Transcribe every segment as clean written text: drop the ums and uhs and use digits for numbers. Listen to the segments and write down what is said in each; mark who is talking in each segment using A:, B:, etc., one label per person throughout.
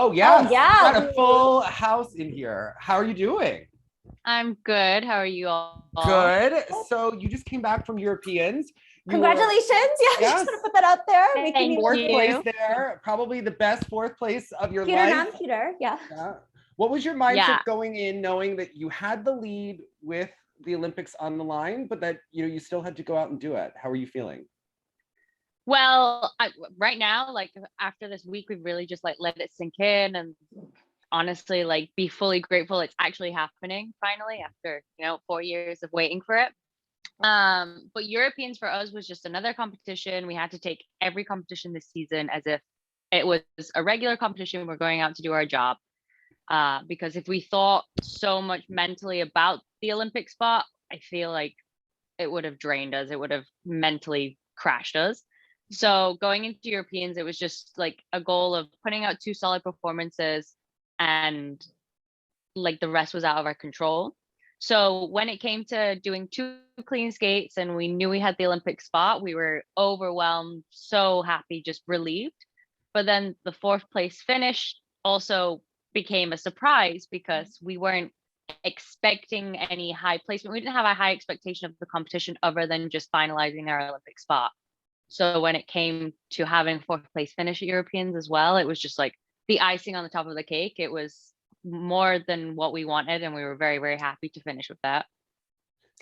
A: Oh, yes.
B: Oh, yeah.
A: Got a full house in here. How are you doing?
C: I'm good. How are you all?
A: Good. So you just came back from Europeans.
B: Congratulations. Yeah,
A: Yes.
B: just want to put that out there.
C: Thank
B: Making me
C: you.
A: Fourth
B: look
A: place there. Probably the best fourth place of your
B: cuter,
A: life.
B: non-cuter. Yeah.
A: Yeah. What was your mindset
C: Yeah.
A: going in, knowing that you had the lead with the Olympics on the line, but that you still had to go out and do it? How are you feeling?
C: Well, right now, like after this week, we've really just like let it sink in and honestly like be fully grateful it's actually happening finally after 4 years of waiting for it. But Europeans for us was just another competition. We had to take every competition this season as if it was a regular competition. We're going out to do our job. Because if we thought so much mentally about the Olympic spot, I feel like it would have drained us. It would have mentally crashed us. So going into Europeans, it was just like a goal of putting out 2 solid performances, and like the rest was out of our control. So when it came to doing 2 clean skates and we knew we had the Olympic spot, we were overwhelmed, so happy, just relieved. But then the 4th place finish also became a surprise because we weren't expecting any high placement. We didn't have a high expectation of the competition other than just finalizing our Olympic spot. So when it came to having 4th place finish at Europeans as well, it was just like the icing on the top of the cake. It was more than what we wanted, and we were very, very happy to finish with that.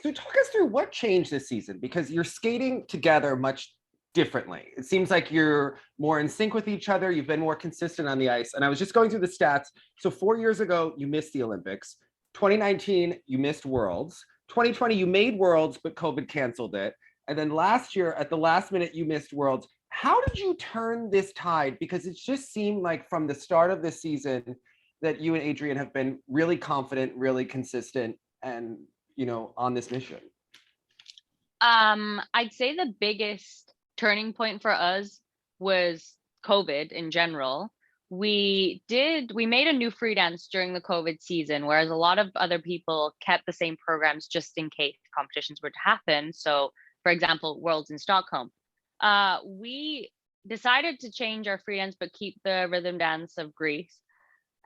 A: So talk us through what changed this season, because you're skating together much differently. It seems like you're more in sync with each other. You've been more consistent on the ice. And I was just going through the stats. So 4 years ago, you missed the Olympics. 2019, you missed Worlds. 2020, you made Worlds, but COVID canceled it. And then last year, at the last minute, you missed Worlds. How did you turn this tide? Because it just seemed like from the start of this season that you and Adrian have been really confident, really consistent, and on this mission.
C: I'd say the biggest turning point for us was COVID in general. We made a new free dance during the COVID season, whereas a lot of other people kept the same programs just in case competitions were to happen. So for example, Worlds in Stockholm. We decided to change our free dance, but keep the rhythm dance of Greece.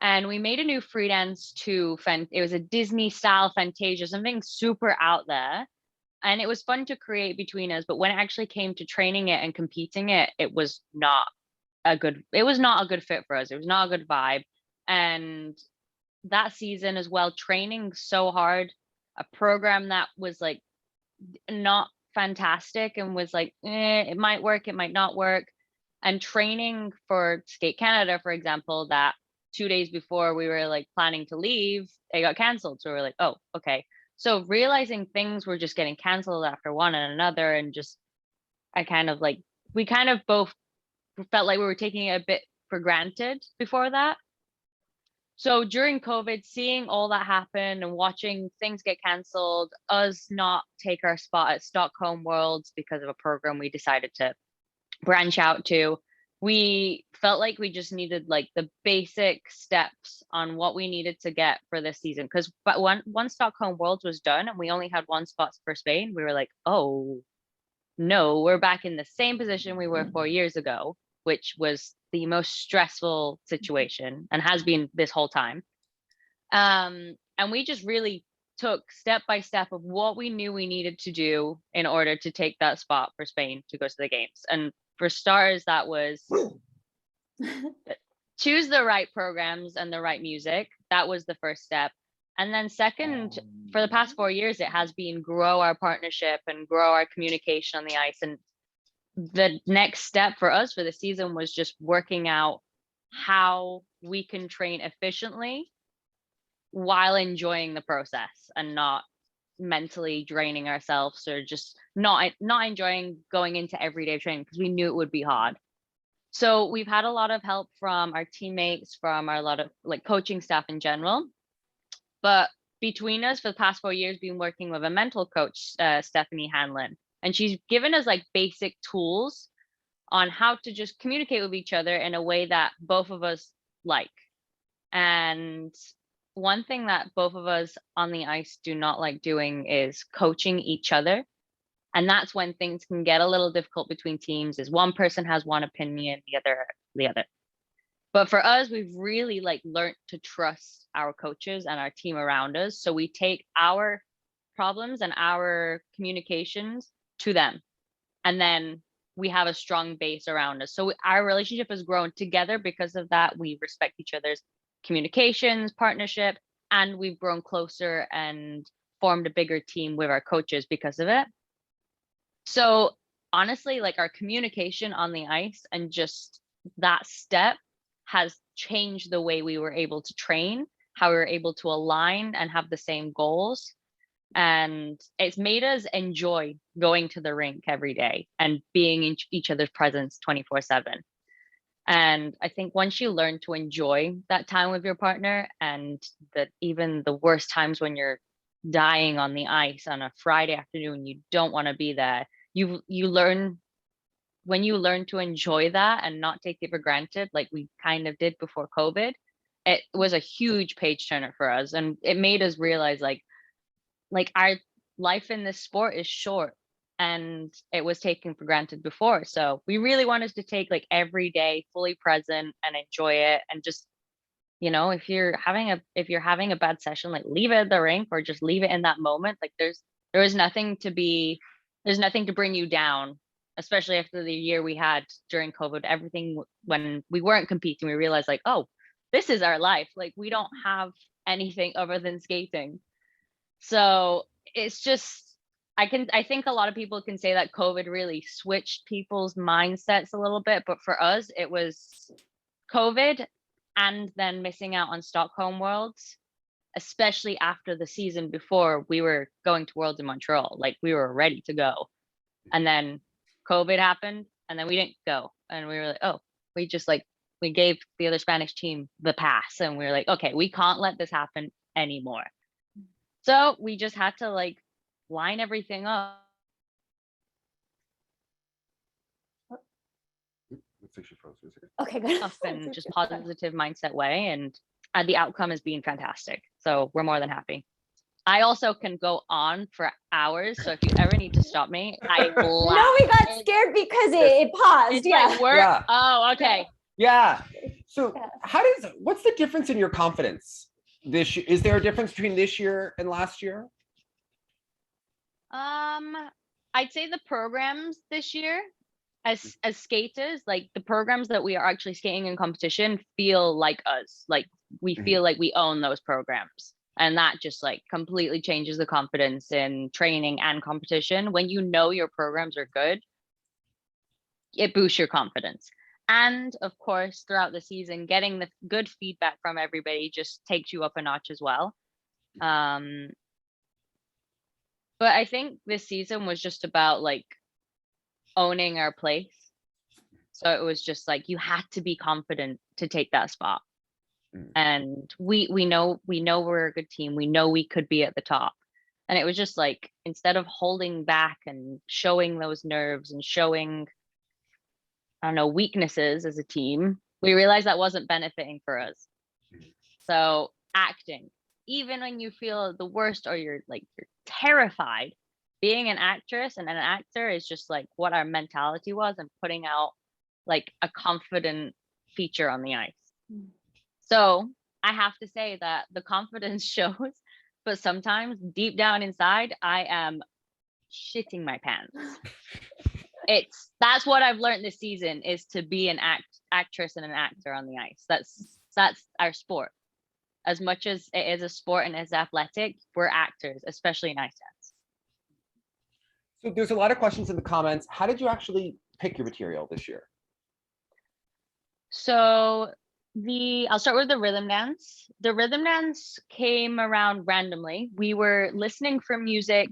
C: And we made a new free dance it was a Disney style Fantasia, something super out there. And it was fun to create between us. But when it actually came to training it and competing it was not a good fit for us. It was not a good vibe. And that season as well, training so hard, a program that was like not fantastic and was like, it might work, it might not work. And training for Skate Canada, for example, that 2 days before we were like planning to leave, it got canceled. So we were like, oh, okay. So realizing things were just getting canceled after one and another, and just we kind of both felt like we were taking it a bit for granted before that. So during COVID, seeing all that happen and watching things get canceled, us not take our spot at Stockholm Worlds because of a program we decided to branch out to, we felt like we just needed like the basic steps on what we needed to get for this season. But once Stockholm Worlds was done and we only had 1 spot for Spain, we were like, oh no, we're back in the same position we were 4 years ago, which was the most stressful situation and has been this whole time. And we just really took step by step of what we knew we needed to do in order to take that spot for Spain to go to the games. And for starters, that was choose the right programs and the right music. That was the first step. And then second, for the past 4 years, it has been grow our partnership and grow our communication on the ice. And the next step for us for the season was just working out how we can train efficiently while enjoying the process and not mentally draining ourselves, or just not enjoying going into everyday training because we knew it would be hard. So we've had a lot of help from our teammates, from a lot of like coaching staff in general. But between us for the past 4 years, been working with a mental coach, Stephanie Hanlon, and she's given us like basic tools on how to just communicate with each other in a way that both of us like. And one thing that both of us on the ice do not like doing is coaching each other. And that's when things can get a little difficult between teams, is one person has one opinion, the other. But for us, we've really like learned to trust our coaches and our team around us. So we take our problems and our communications to them. And then we have a strong base around us. So our relationship has grown together because of that. We respect each other's communications, partnership, and we've grown closer and formed a bigger team with our coaches because of it. So honestly, like our communication on the ice and just that step has changed the way we were able to train, how we were able to align and have the same goals. And it's made us enjoy going to the rink every day and being in each other's presence 24/7. And I think once you learn to enjoy that time with your partner, and that even the worst times when you're dying on the ice on a Friday afternoon, you don't want to be there. You learn, when you learn to enjoy that and not take it for granted, like we kind of did before COVID, it was a huge page turner for us. And it made us realize like our life in this sport is short and it was taken for granted before. So we really wanted to take like every day fully present and enjoy it. And just, you know, if you're having a bad session, like leave it at the rink or just leave it in that moment. Like there's nothing to bring you down, especially after the year we had during COVID. Everything, when we weren't competing, we realized like, oh, this is our life. Like we don't have anything other than skating. So it's just, I think a lot of people can say that COVID really switched people's mindsets a little bit, but for us, it was COVID and then missing out on Stockholm Worlds, especially after the season before we were going to Worlds in Montreal. Like we were ready to go. And then COVID happened and then we didn't go. And we were like, oh, we gave the other Spanish team the pass. And we were like, okay, we can't let this happen anymore. So we just had to like line everything up.
B: Okay, good.
C: And just positive mindset way. And the outcome has been fantastic. So we're more than happy. I also can go on for hours. So if you ever need to stop me, I laugh.
B: No, we got scared because it paused.
C: It's
B: Yeah.
C: like we're,
A: Yeah.
C: Oh, okay.
A: Yeah. So what's the difference in your confidence this year? Is there a difference between this year and last year?
C: I'd say the programs this year, as skaters, like the programs that we are actually skating in competition feel like us. Like we feel like we own those programs. And that just like completely changes the confidence in training and competition. When you know your programs are good, it boosts your confidence. And of course, throughout the season, getting the good feedback from everybody just takes you up a notch as well. But I think this season was just about like owning our place. So it was just like you had to be confident to take that spot. And we know we're a good team. We know we could be at the top. And it was just like, instead of holding back and showing those nerves and showing, I don't know, weaknesses as a team, we realized that wasn't benefiting for us. So acting, even when you feel the worst or you're terrified, being an actress and an actor is just like what our mentality was, and putting out like a confident feature on the ice. So I have to say that the confidence shows, but sometimes deep down inside, I am shitting my pants. That's what I've learned this season, is to be an actress and an actor on the ice. That's our sport. As much as it is a sport and it's athletic, we're actors, especially in ice dance.
A: So there's a lot of questions in the comments. How did you actually pick your material this year?
C: So I'll start with the rhythm dance. The rhythm dance came around randomly. We were listening for music.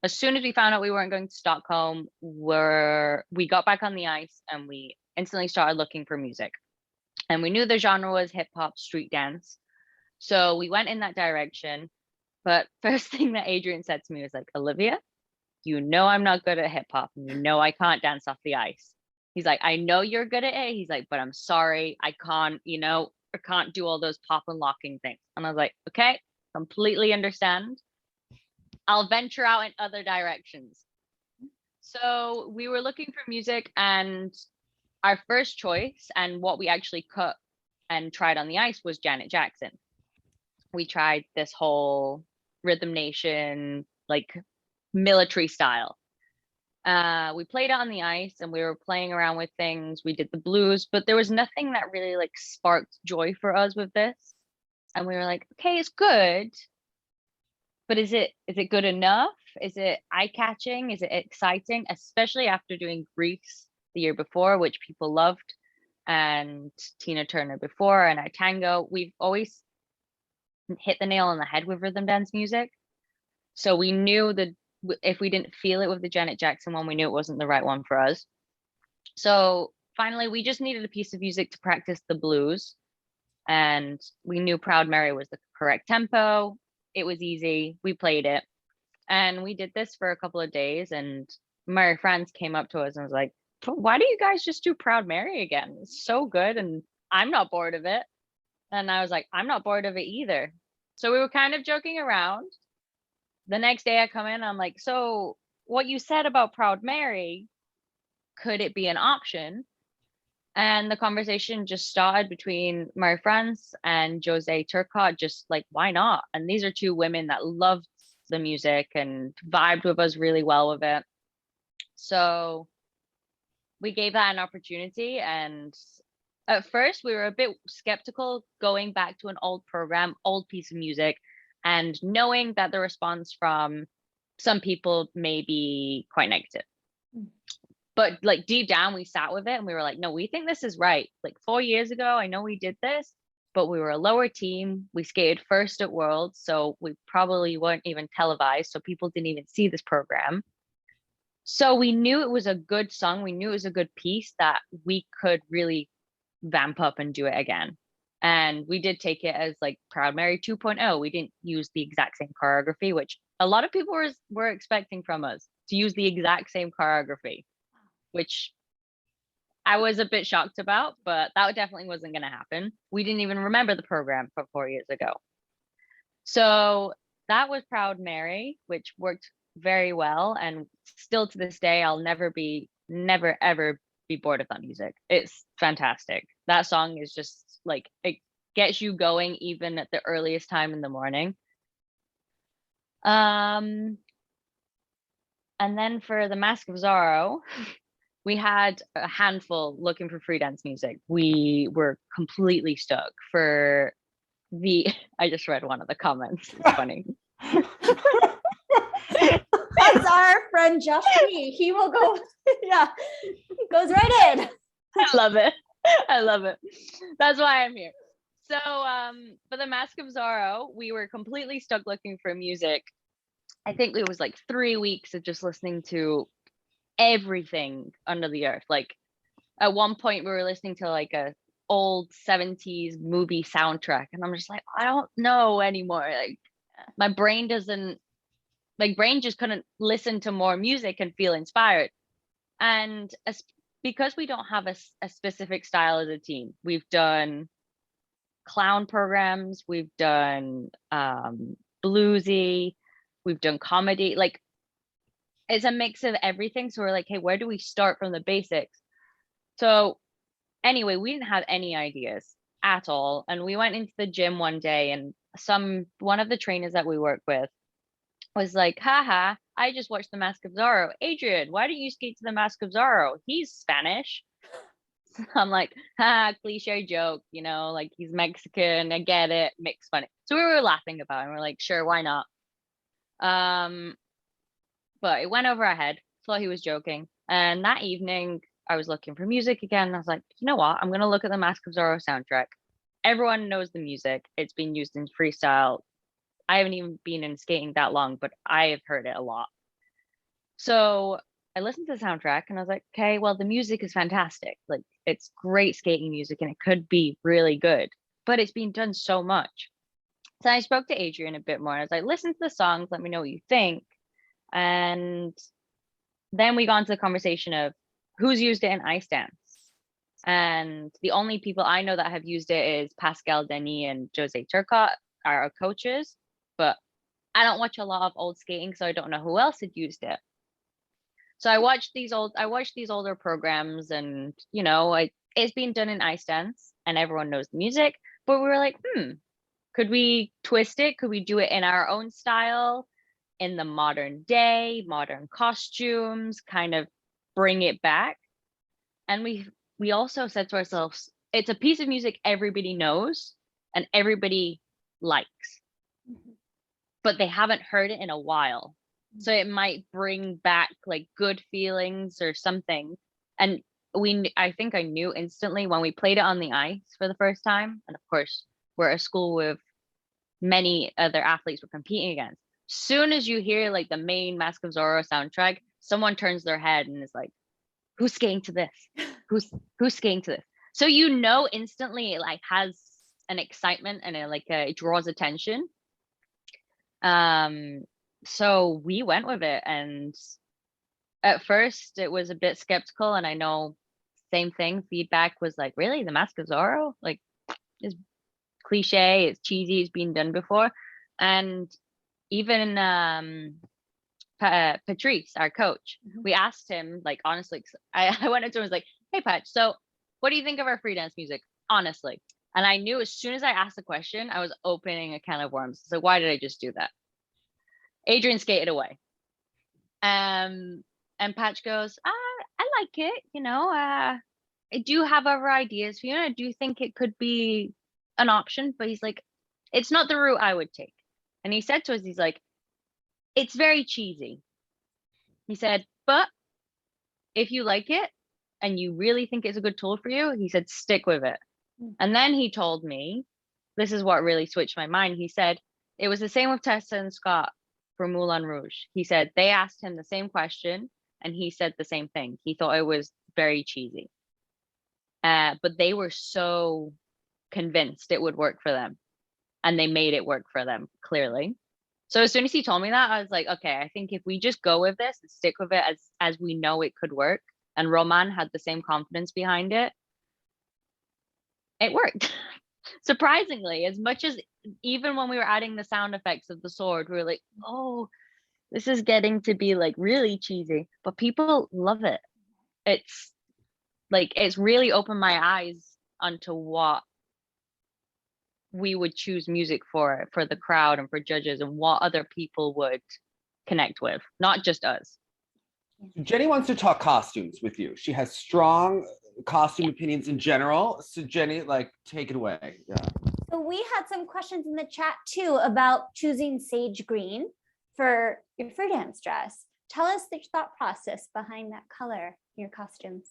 C: As soon as we found out we weren't going to Stockholm, we got back on the ice and we instantly started looking for music. And we knew the genre was hip hop street dance. So we went in that direction. But first thing that Adrian said to me was like, Olivia, you know I'm not good at hip hop, and you know I can't dance off the ice. He's like, I know you're good at it. He's like, but I'm sorry, I can't do all those pop and locking things. And I was like, okay, completely understand. I'll venture out in other directions. So we were looking for music, and our first choice, and what we actually cut and tried on the ice was Janet Jackson. We tried this whole Rhythm Nation, like military style. We played it on the ice and we were playing around with things. We did the blues, but there was nothing that really like sparked joy for us with this. And we were like, okay, it's good, but is it good enough? Is it eye-catching? Is it exciting? Especially after doing Grease the year before, which people loved, and Tina Turner before, and our tango. We've always hit the nail on the head with rhythm dance music. So we knew that if we didn't feel it with the Janet Jackson one, we knew it wasn't the right one for us. So finally, we just needed a piece of music to practice the blues. And we knew Proud Mary was the correct tempo. It was easy. We played it. And we did this for a couple of days. And Mary France came up to us and was like, why do you guys just do Proud Mary again? It's so good. And I'm not bored of it. And I was like, I'm not bored of it either. So we were kind of joking around. The next day I come in, I'm like, so what you said about Proud Mary, could it be an option? And the conversation just started between Mary France and Jose Turcotte, just like, why not? And these are two women that loved the music and vibed with us really well with it. So we gave that an opportunity. And at first we were a bit skeptical going back to an old program, old piece of music, and knowing that the response from some people may be quite negative. But like deep down, we sat with it and we were like, no, we think this is right. Like 4 years ago, I know we did this, but we were a lower team. We skated first at Worlds, so we probably weren't even televised. So people didn't even see this program. So we knew it was a good song. We knew it was a good piece that we could really vamp up and do it again. And we did take it as like Proud Mary 2.0. We didn't use the exact same choreography, which a lot of people were expecting from us, to use the exact same choreography, which I was a bit shocked about, but that definitely wasn't going to happen. We didn't even remember the program from 4 years ago. So that was Proud Mary, which worked very well. And still to this day, I'll never ever be bored of that music. It's fantastic. That song is just like, it gets you going even at the earliest time in the morning. And then for the Mask of Zorro, we had a handful looking for free dance music. We were completely stuck for I just read one of the comments. It's funny.
B: That's our friend Josh Lee. He will go, yeah, he goes right in.
C: I love it. I love it. That's why I'm here. So for the Mask of Zorro, we were completely stuck looking for music. I think it was like 3 weeks of just listening to everything under the earth. Like at one point we were listening to like a old 70s movie soundtrack, and I'm just like, I don't know anymore. Like my brain just couldn't listen to more music and feel inspired. And because we don't have a specific style as a team, we've done clown programs, we've done bluesy, we've done comedy, like it's a mix of everything. So we're like, hey, where do we start from the basics? So anyway, we didn't have any ideas at all. And we went into the gym one day, and one of the trainers that we work with was like, haha, I just watched The Mask of Zorro. Adrian, why don't you skate to The Mask of Zorro? He's Spanish. I'm like, cliche joke, like he's Mexican. I get it. Mixed funny. So we were laughing about it, and we're like, sure, why not? But it went over our head. Thought he was joking. And that evening, I was looking for music again. And I was like, you know what? I'm going to look at the Mask of Zorro soundtrack. Everyone knows the music. It's been used in freestyle. I haven't even been in skating that long, but I have heard it a lot. So I listened to the soundtrack and I was like, okay, well, the music is fantastic. Like it's great skating music and it could be really good, but it's been done so much. So I spoke to Adrian a bit more. I was like, listen to the songs. Let me know what you think. And then we got into the conversation of who's used it in ice dance. And the only people I know that have used it is Pascal Denis and Jose Turcotte, our coaches. But I don't watch a lot of old skating, so I don't know who else had used it. So I watched these older programs, and I it's being done in ice dance and everyone knows the music, but we were like, could we twist it? Could we do it in our own style, in the modern day, modern costumes, kind of bring it back? And we also said to ourselves, it's a piece of music everybody knows and everybody likes, but they haven't heard it in a while. So it might bring back like good feelings or something. And I think I knew instantly when we played it on the ice for the first time. And of course, we're a school with many other athletes we're competing against. Soon as you hear like the main Mask of Zorro soundtrack, someone turns their head and is like, who's skating to this? Who's skating to this? So you know instantly it like has an excitement and it draws attention. So we went with it, and at first it was a bit skeptical, and I know same thing, feedback was like, really, the Mask of Zorro, like, is cliche, it's cheesy, it's been done before. And even Patrice, our coach, we asked him, like, honestly, I went up to him and was like, hey Pat, so what do you think of our free dance music, honestly? And I knew as soon as I asked the question, I was opening a can of worms. So why did I just do that? Adrian skated away. And Patch goes, I like it, I do have other ideas for you. And I do think it could be an option, but he's like, it's not the route I would take. And he said to us, he's like, it's very cheesy. He said, but if you like it and you really think it's a good tool for you, he said, stick with it. And then he told me, this is what really switched my mind. He said, it was the same with Tessa and Scott for Moulin Rouge. He said, they asked him the same question and he said the same thing. He thought it was very cheesy. But they were so convinced it would work for them. And they made it work for them, clearly. So as soon as he told me that, I was like, okay, I think if we just go with this and stick with it as we know it could work, and Roman had the same confidence behind it, it worked. Surprisingly, as much as even when we were adding the sound effects of the sword, we were like, oh, this is getting to be like really cheesy, but people love it. It's like, it's really opened my eyes onto what we would choose music for the crowd and for judges, and what other people would connect with, not just us.
A: Jenny wants to talk costumes with you. She has strong costume opinions in general. So Jenny, like, take it away. Yeah.
B: So we had some questions in the chat too about choosing sage green for your free dance dress. Tell us the thought process behind that color, your costumes.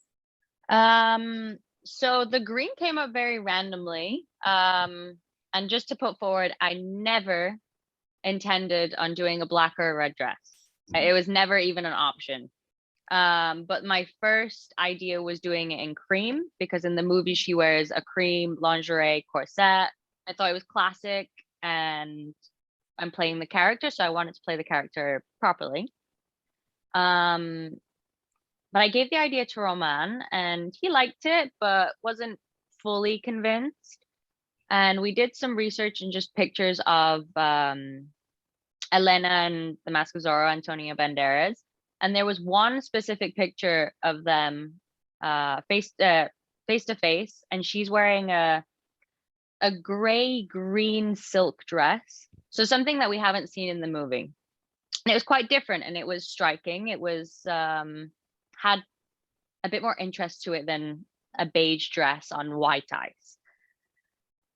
C: So the green came up very randomly. And just to put forward, I never intended on doing a black or a red dress. It was never even an option. But my first idea was doing it in cream, because in the movie she wears a cream lingerie corset. I thought it was classic, and I'm playing the character, so I wanted to play the character properly. But I gave the idea to Roman, and he liked it, but wasn't fully convinced. And we did some research and just pictures of Alena and the Mask of Zorro, Antonio Banderas. And there was one specific picture of them face to face, and she's wearing a gray-green silk dress. So something that we haven't seen in the movie. And it was quite different, and it was striking. It was had a bit more interest to it than a beige dress on white ice.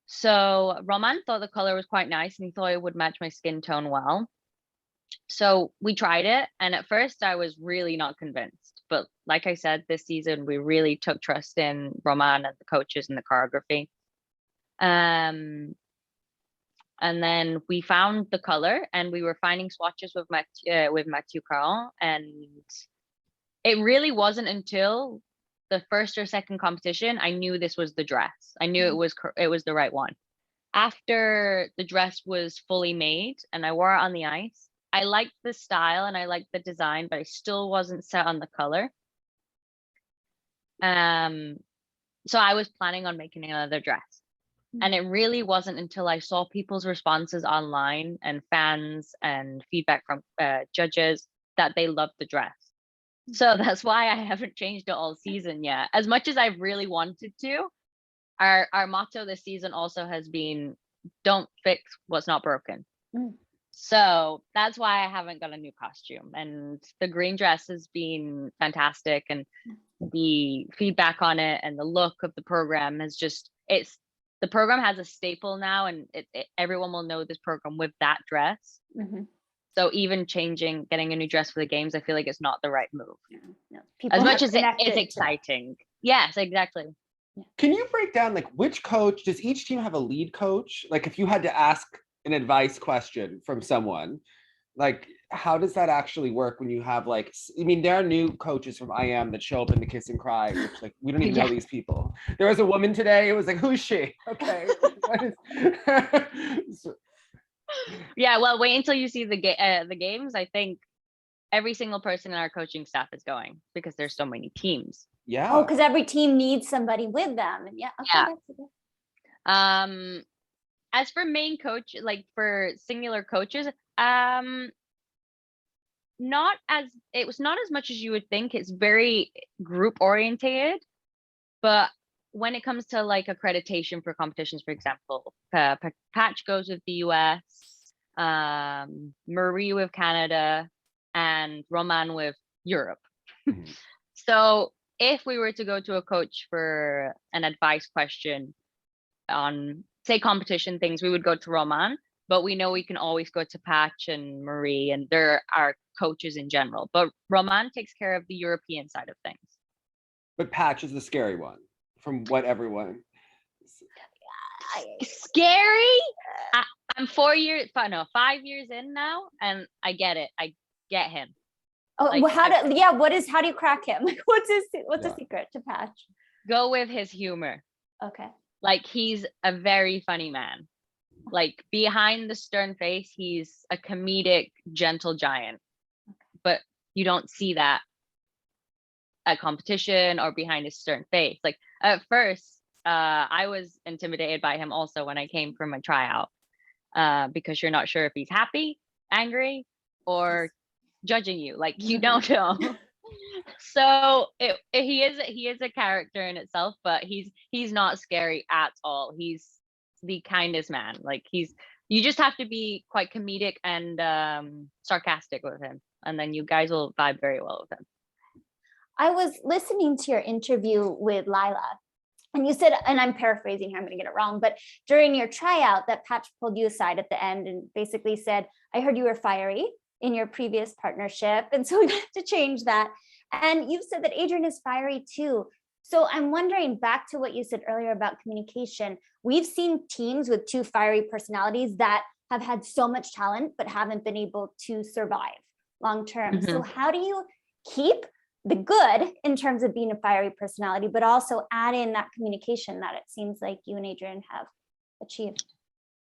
C: So Roman thought the color was quite nice, and he thought it would match my skin tone well. So we tried it, and at first I was really not convinced. But like I said, this season we really took trust in Roman and the coaches and the choreography. And then we found the color, and we were finding swatches with Mathieu Caron, and it really wasn't until the first or second competition I knew this was the dress. I knew it was the right one. After the dress was fully made and I wore it on the ice, I liked the style and I liked the design, but I still wasn't set on the color. So I was planning on making another dress. And it really wasn't until I saw people's responses online and fans and feedback from judges that they loved the dress. So that's why I haven't changed it all season yet. As much as I really wanted to, our motto this season also has been, don't fix what's not broken. So that's why I haven't got a new costume. And the green dress has been fantastic. And the feedback on it and the look of the program has just, the program has a staple now, and everyone will know this program with that dress. So even getting a new dress for the games, I feel like it's not the right move. As much as it's exciting. Yes, exactly.
A: Can you break down, like, which coach, does each team have a lead coach? Like, if you had to ask an advice question from someone, like, how does that actually work when you have, like, I mean, there are new coaches from IM that show up in the Kiss and Cry, which, like, we don't even know these people. There was a woman today, it was like, who's she? Okay.
C: Yeah, well, wait until you see the games. I think every single person in our coaching staff is going, because there's so many teams.
A: Yeah.
B: Oh, because every team needs somebody with them. And
C: As for main coach, like for singular coaches, it was not as much as you would think. It's very group orientated, but when it comes to like accreditation for competitions, for example, Patch goes with the US, Marie with Canada, and Roman with Europe. So if we were to go to a coach for an advice question on, say, competition things, we would go to Roman, but we know we can always go to Patch and Marie, and they're our coaches in general. But Roman takes care of the European side of things.
A: But Patch is the scary one, from what everyone.
C: Scary? I'm 5 years in now, and I get it. I get him.
B: Oh, like, well, how do you crack him? Like, what's the secret to Patch?
C: Go with his humor.
B: Okay.
C: Like, he's a very funny man. Like, behind the stern face, he's a comedic, gentle giant. But you don't see that at competition or behind his stern face. Like, at first, I was intimidated by him also when I came from a tryout, because you're not sure if he's happy, angry, or judging you. Like, you don't know. So he is a character in itself, but he's not scary at all. He's the kindest man. Like, you just have to be quite comedic and sarcastic with him, and then you guys will vibe very well with him.
B: I was listening to your interview with Lila, and you said, and I'm paraphrasing here, I'm going to get it wrong, but during your tryout that Patch pulled you aside at the end and basically said, I heard you were fiery in your previous partnership, and so we have to change that. And you've said that Adrian is fiery too. So I'm wondering, back to what you said earlier about communication, we've seen teams with two fiery personalities that have had so much talent, but haven't been able to survive long-term. So how do you keep the good in terms of being a fiery personality, but also add in that communication that it seems like you and Adrian have achieved?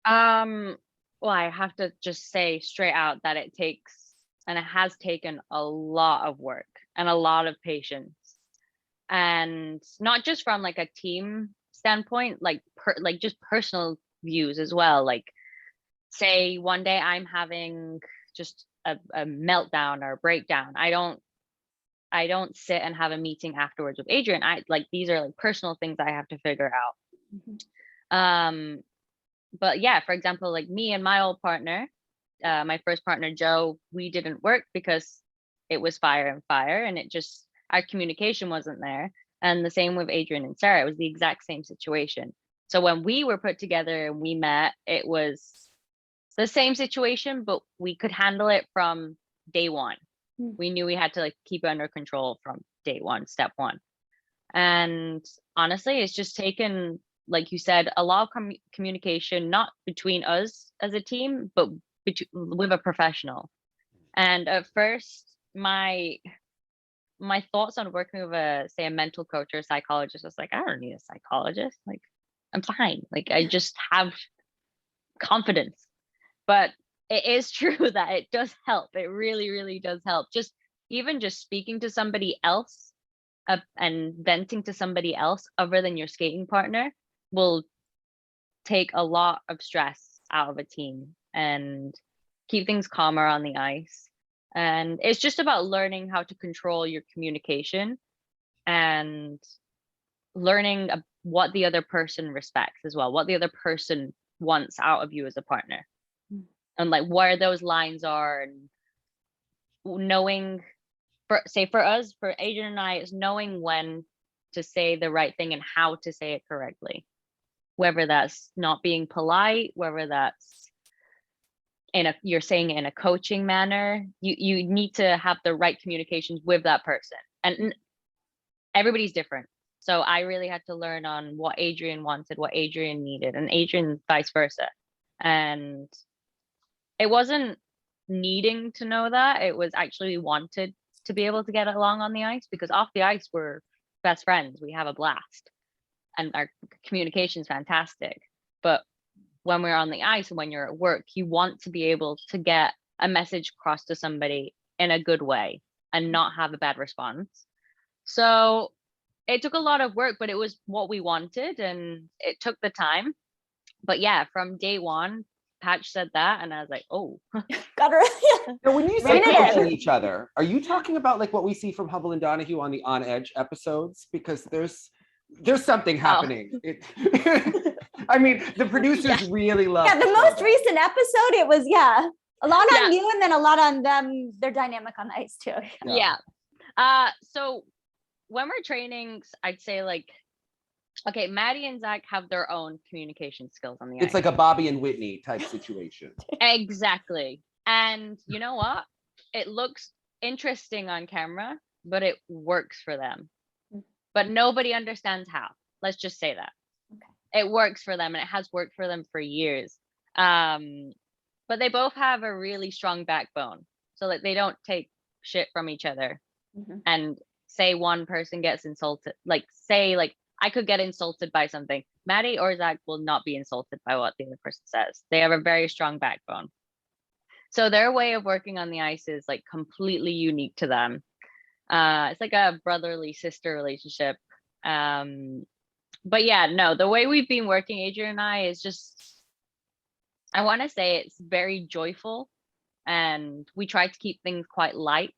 C: Well, I have to just say straight out that it takes, and it has taken, a lot of work and a lot of patience, and not just from like a team standpoint, like just personal views as well. Like, say one day I'm having just a meltdown or a breakdown, I don't sit and have a meeting afterwards with Adrian. These are like personal things I have to figure out. But yeah, for example, like me and my old partner, my first partner, Joe, we didn't work because it was fire, and it just, our communication wasn't there. And the same with Adrian and Sarah, it was the exact same situation. So when we were put together and we met, it was the same situation, but we could handle it from day one. We knew we had to like keep it under control from day one, step one. And honestly, it's just taken, like you said, a lot of communication, not between us as a team, but with a professional. And at first, my thoughts on working with a mental coach or a psychologist was like, I don't need a psychologist. Like, I'm fine. Like, I just have confidence. But it is true that it does help. It really, really does help. Just speaking to somebody else and venting to somebody else other than your skating partner will take a lot of stress out of a team and keep things calmer on the ice. And it's just about learning how to control your communication and learning what the other person respects as well, what the other person wants out of you as a partner, and like where those lines are, and knowing, for us, for Adrian and I, is knowing when to say the right thing and how to say it correctly, whether that's not being polite, whether that's you're saying it in a coaching manner. You need to have the right communications with that person, and everybody's different. So I really had to learn on what Adrian wanted, what Adrian needed, and Adrian vice versa. And it wasn't needing to know that, it was actually wanted to be able to get along on the ice, because off the ice we're best friends, we have a blast, and our communication is fantastic. But when we're on the ice and when you're at work, you want to be able to get a message across to somebody in a good way and not have a bad response. So it took a lot of work, but it was what we wanted, and it took the time. But yeah, from day one, Patch said that, and I was like, oh.
A: Now, when you say coaching each other, are you talking about like what we see from Hubble and Donahue on the On Edge episodes? Because there's something happening. I mean, the producers really love.
B: Yeah, the most recent episode, it was a lot on you, and then a lot on them. Their dynamic on the ice too.
C: Yeah. So when we're training, I'd say like, okay, Maddie and Zach have their own communication skills on the ice.
A: It's like a Bobby and Whitney type situation.
C: Exactly. And you know what? It looks interesting on camera, but it works for them. But nobody understands how. Let's just say that. Okay. It works for them, and it has worked for them for years. But they both have a really strong backbone. So that they don't take shit from each other. And say one person gets insulted, like say like I could get insulted by something, Maddie or Zach will not be insulted by what the other person says. They have a very strong backbone. So their way of working on the ice is like completely unique to them. It's like a brotherly sister relationship. But yeah, no, the way we've been working, Adrian and I, is just, I want to say it's very joyful, and we try to keep things quite light.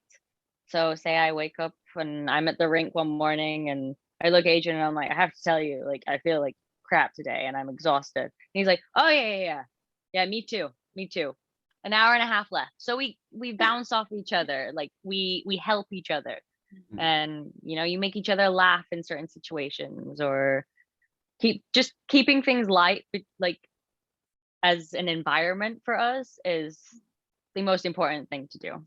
C: So say I wake up and I'm at the rink one morning and I look at Adrian and I'm like, I have to tell you, like, I feel like crap today and I'm exhausted. And he's like, oh yeah, me too. An hour and a half left. So we bounce off each other, like we help each other. And you make each other laugh in certain situations, or keeping things light, like as an environment for us is the most important thing to do.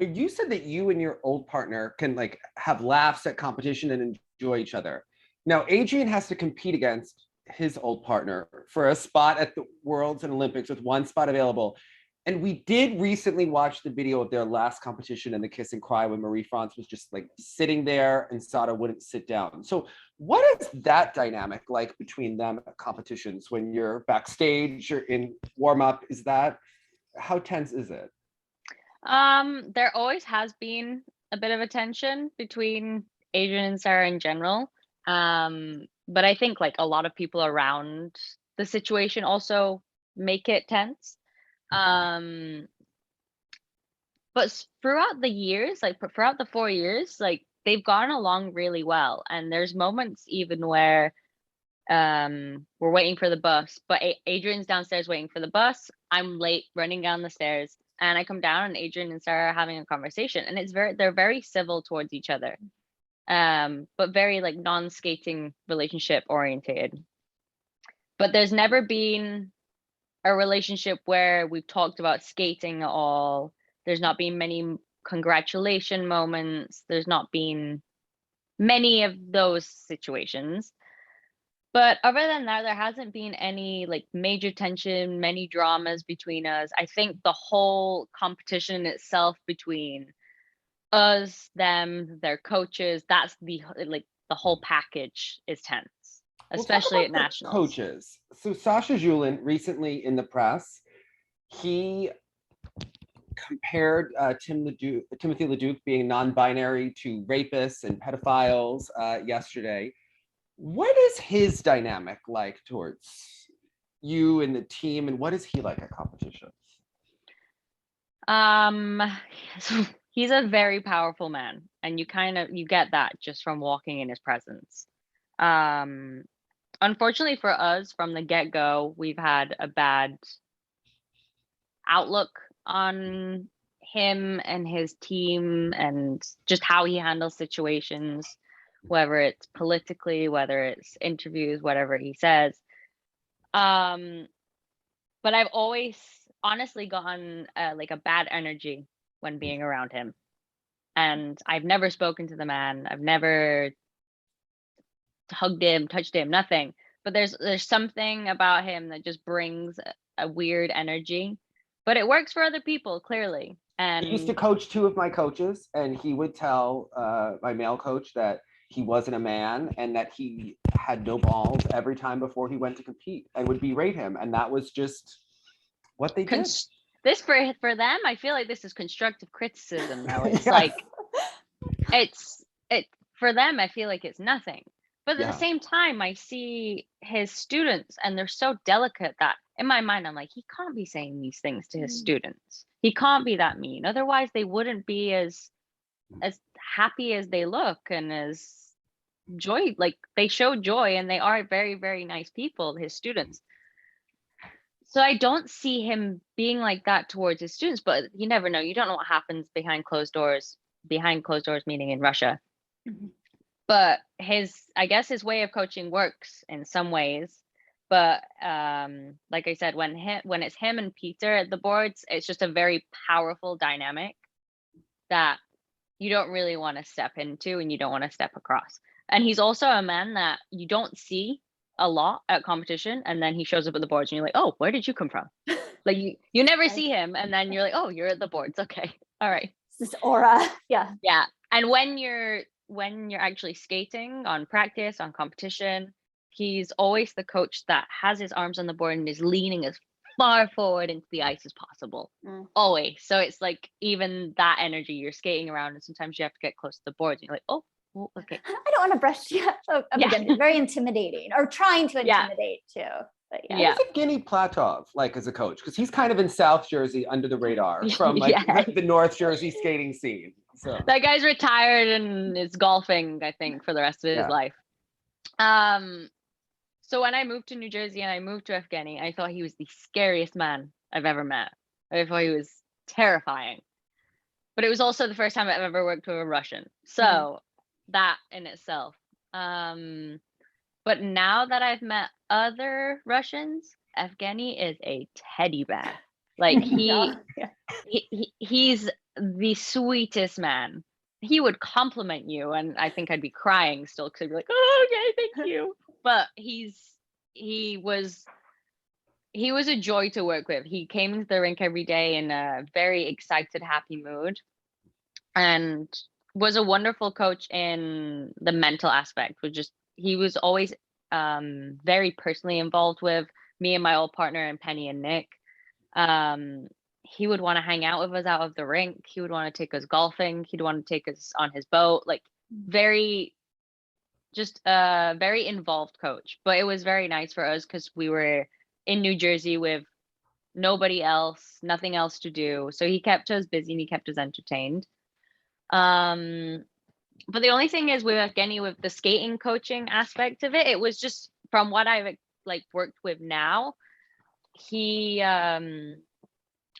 A: You said that you and your old partner can like have laughs at competition and enjoy each other. Now, Adrian has to compete against his old partner for a spot at the Worlds and Olympics with one spot available. And we did recently watch the video of their last competition and the kiss and cry when Marie-France was just like sitting there and Sada wouldn't sit down. So what is that dynamic like between them at competitions when you're backstage or in warm-up? How tense is it?
C: There always has been a bit of a tension between Adrian and Sarah in general. But I think like a lot of people around the situation also make it tense. But throughout the years, like throughout the 4 years, like they've gone along really well. And there's moments even where we're waiting for the bus, but Adrian's downstairs waiting for the bus. I'm late running down the stairs. And I come down and Adrian and Sarah are having a conversation, and they're very civil towards each other, but very like non-skating relationship oriented. But there's never been a relationship where we've talked about skating at all. There's not been many congratulation moments. There's not been many of those situations. But other than that, there hasn't been any like major tension, many dramas between us. I think the whole competition itself between us, them, their coaches, that's the whole package is tense, especially at nationals.
A: Coaches. So Sasha Julin recently in the press, he compared Timothy Leduc being non-binary to rapists and pedophiles yesterday. What is his dynamic like towards you and the team, and what is he like at competitions?
C: Um, so he's a very powerful man, and you get that just from walking in his presence. Unfortunately for us, from the get-go, we've had a bad outlook on him and his team and just how he handles situations, whether it's politically, whether it's interviews, whatever he says. But I've always honestly gotten like a bad energy when being around him. And I've never spoken to the man. I've never hugged him, touched him, nothing. But there's something about him that just brings a weird energy. But it works for other people, clearly. And
A: He used to coach two of my coaches, and he would tell my male coach that he wasn't a man and that he had no balls every time before he went to compete, and would berate him. And that was just what they did.
C: This for them, I feel like this is constructive criticism though. It's
A: Yeah.
C: like it for them, I feel like it's nothing. But at
A: Yeah.
C: the same time, I see his students and they're so delicate that in my mind, I'm like, he can't be saying these things to his students. He can't be that mean. Otherwise, they wouldn't be as happy as they look and as joy. Like they show joy and they are very, very nice people, his students. So I don't see him being like that towards his students, but you never know. You don't know what happens behind closed doors, meaning in Russia.
B: Mhm.
C: But I guess his way of coaching works in some ways. But like I said, when it's him and Peter at the boards, it's just a very powerful dynamic that you don't really want to step into and you don't want to step across. And he's also a man that you don't see a lot at competition, and then he shows up at the boards and you're like, oh, where did you come from? Like you never see him, and then you're like, oh, you're at the boards, okay, all right.
B: This aura. Yeah.
C: And when you're actually skating on practice, on competition, he's always the coach that has his arms on the board and is leaning as far forward into the ice as possible. Always. So it's like even that energy, you're skating around and sometimes you have to get close to the boards and you're like, oh, okay.
B: I don't want to brush you. Oh, again, very intimidating, or trying to intimidate too. But
A: What's Evgeny Platov like as a coach? Because he's kind of in South Jersey under the radar from like the North Jersey skating scene. So
C: that guy's retired and is golfing, I think, for the rest of his life. So when I moved to New Jersey and I moved to Evgeny, I thought he was the scariest man I've ever met. I thought he was terrifying. But it was also the first time I've ever worked with a Russian. So that in itself. But now that I've met other Russians, Evgeny is a teddy bear. Like he's the sweetest man. He would compliment you, and I think I'd be crying still because I'd be like, "Oh, okay, thank you." But he was a joy to work with. He came into the rink every day in a very excited, happy mood, and was a wonderful coach in the mental aspect. He was always very personally involved with me and my old partner and Penny and Nick. He would want to hang out with us out of the rink. He would want to take us golfing. He'd want to take us on his boat. Like very involved coach. But it was very nice for us because we were in New Jersey with nobody else, nothing else to do. So he kept us busy and he kept us entertained. But the only thing is with Evgeny, with the skating coaching aspect of it, it was just from what I've like worked with now, he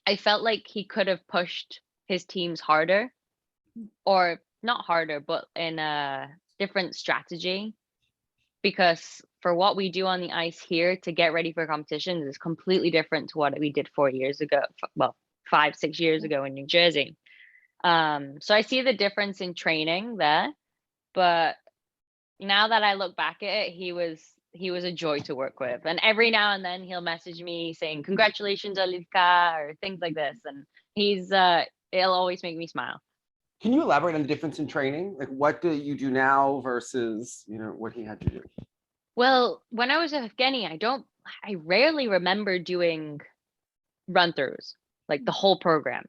C: I felt like he could have pushed his teams harder, or not harder, but in a different strategy, because for what we do on the ice here to get ready for competitions is completely different to what we did 4 years ago, well, 5-6 years ago in New Jersey. So I see the difference in training there, but now that I look back at it, he was a joy to work with. And every now and then he'll message me saying, "Congratulations, Olivia," or things like this. And it'll always make me smile.
A: Can you elaborate on the difference in training? Like what do you do now versus, what he had to do?
C: Well, when I was at Evgeny, I rarely remember doing run-throughs, like the whole program.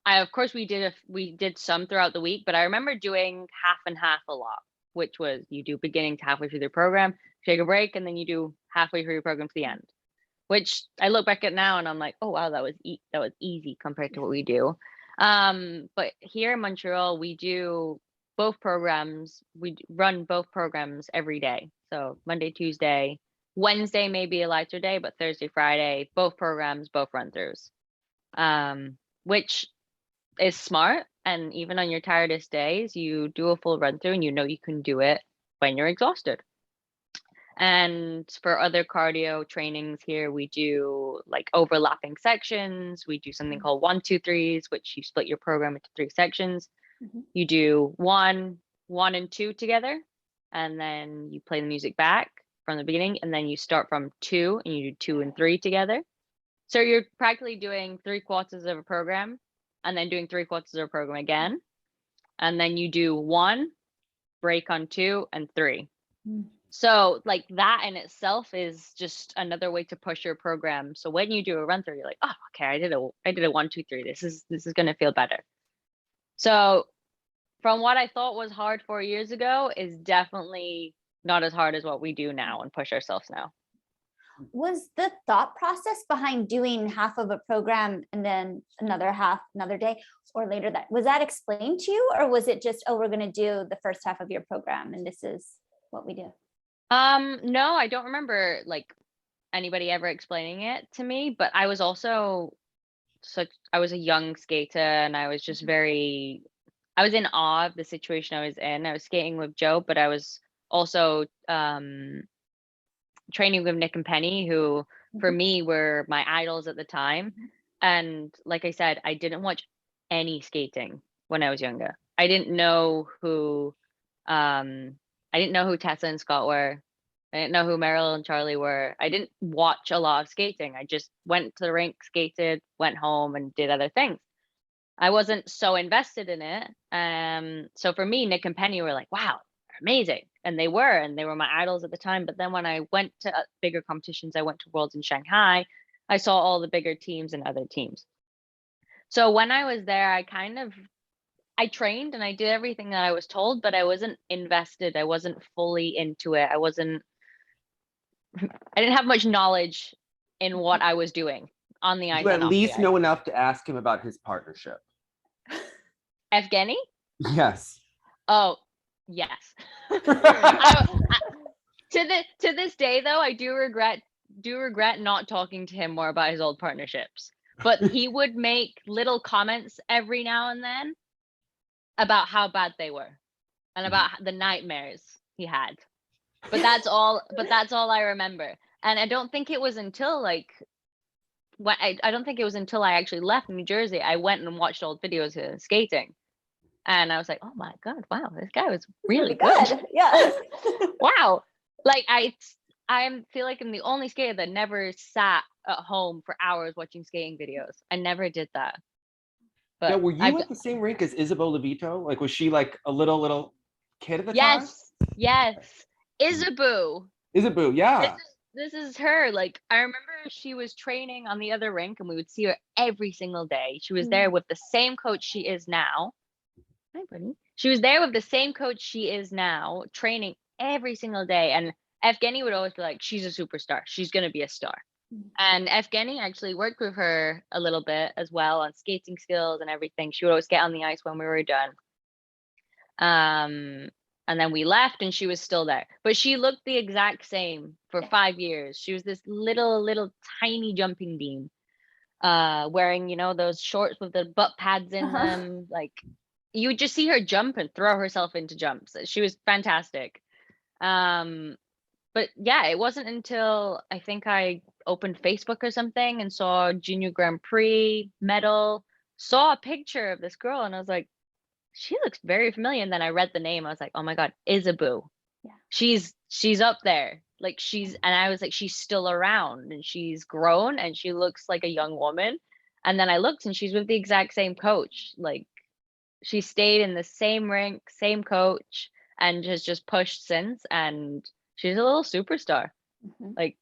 C: Of course we did some throughout the week, but I remember doing half and half a lot, which was you do beginning to halfway through the program, take a break, and then you do halfway through your program to the end. which I look back at now and I'm like, oh wow, that was easy compared to what we do. But here in Montreal, we do both programs. We run both programs every day. So Monday, Tuesday, Wednesday may be a lighter day, but Thursday, Friday, both programs, both run-throughs, which is smart. And even on your tiredest days, you do a full run-through and you know you can do it when you're exhausted. And for other cardio trainings here, we do like overlapping sections. We do something called 1, 2, 3s, which you split your program into 3 sections. You do 1, 1, and 2 together, and then you play the music back from the beginning, and then you start from 2 and you do 2 and 3 together. So you're practically doing 3/4 of a program and then doing 3/4 of a program again. And then you do 1, break on 2 and 3. So like that in itself is just another way to push your program. So when you do a run through, you're like, oh, okay, I did a 1, 2, 3. This is going to feel better. So from what I thought was hard 4 years ago is definitely not as hard as what we do now and push ourselves now.
B: Was the thought process behind doing half of a program and then another half another day or later, that was that explained to you, or was it just, oh, we're going to do the first half of your program and this is what we do?
C: No, I don't remember like anybody ever explaining it to me, but I was also I was a young skater and I was just I was in awe of the situation I was in. I was skating with Joe, but I was also training with Nick and Penny, who for me were my idols at the time. And like I said, I didn't watch any skating when I was younger. I didn't know who Tessa and Scott were. I didn't know who Meryl and Charlie were. I didn't watch a lot of skating. I just went to the rink, skated, went home, and did other things. I wasn't so invested in it. So for me, Nick and Penny were like, wow, amazing. And they were my idols at the time. But then when I went to bigger competitions, I went to Worlds in Shanghai, I saw all the bigger teams and other teams. So when I was there, I trained and I did everything that I was told, but I wasn't invested. I wasn't fully into it. I didn't have much knowledge in what I was doing on the ice.
A: You at least know enough to ask him about his partnership.
C: Evgeny?
A: Yes.
C: Oh, yes. To this day, though, I do regret not talking to him more about his old partnerships. But he would make little comments every now and then about how bad they were and about the nightmares he had. But that's all I remember. And I don't think it was until I actually left New Jersey, I went and watched old videos of him skating. And I was like, oh my God, wow, this guy was really good.
B: Yeah.
C: Wow. Like I feel like I'm the only skater that never sat at home for hours watching skating videos. I never did that. But
A: now, were you at the same rink as Isabel Levito? Like, was she like a little kid at the time?
C: Yes. Isabu,
A: yeah.
C: This is her. Like, I remember she was training on the other rink and we would see her every single day. She was there with the same coach she is now. Hi, buddy. She was there with the same coach she is now, training every single day. And Evgeny would always be like, she's a superstar. She's going to be a star. And Evgeny actually worked with her a little bit as well on skating skills and everything. She would always get on the ice when we were done. And then we left and she was still there. But she looked the exact same for 5 years. She was this little tiny jumping bean, wearing, those shorts with the butt pads in them. Like, you would just see her jump and throw herself into jumps. She was fantastic. But yeah, it wasn't until I think I opened Facebook or something and saw Junior Grand Prix medal, saw a picture of this girl, and I was like, she looks very familiar. And then I read the name. I was like, oh my God, Isabu. Yeah. She's up there. Like and I was like, she's still around and she's grown and she looks like a young woman. And then I looked and she's with the exact same coach. Like, she stayed in the same rink, same coach, and has just pushed since. And she's a little superstar. Like,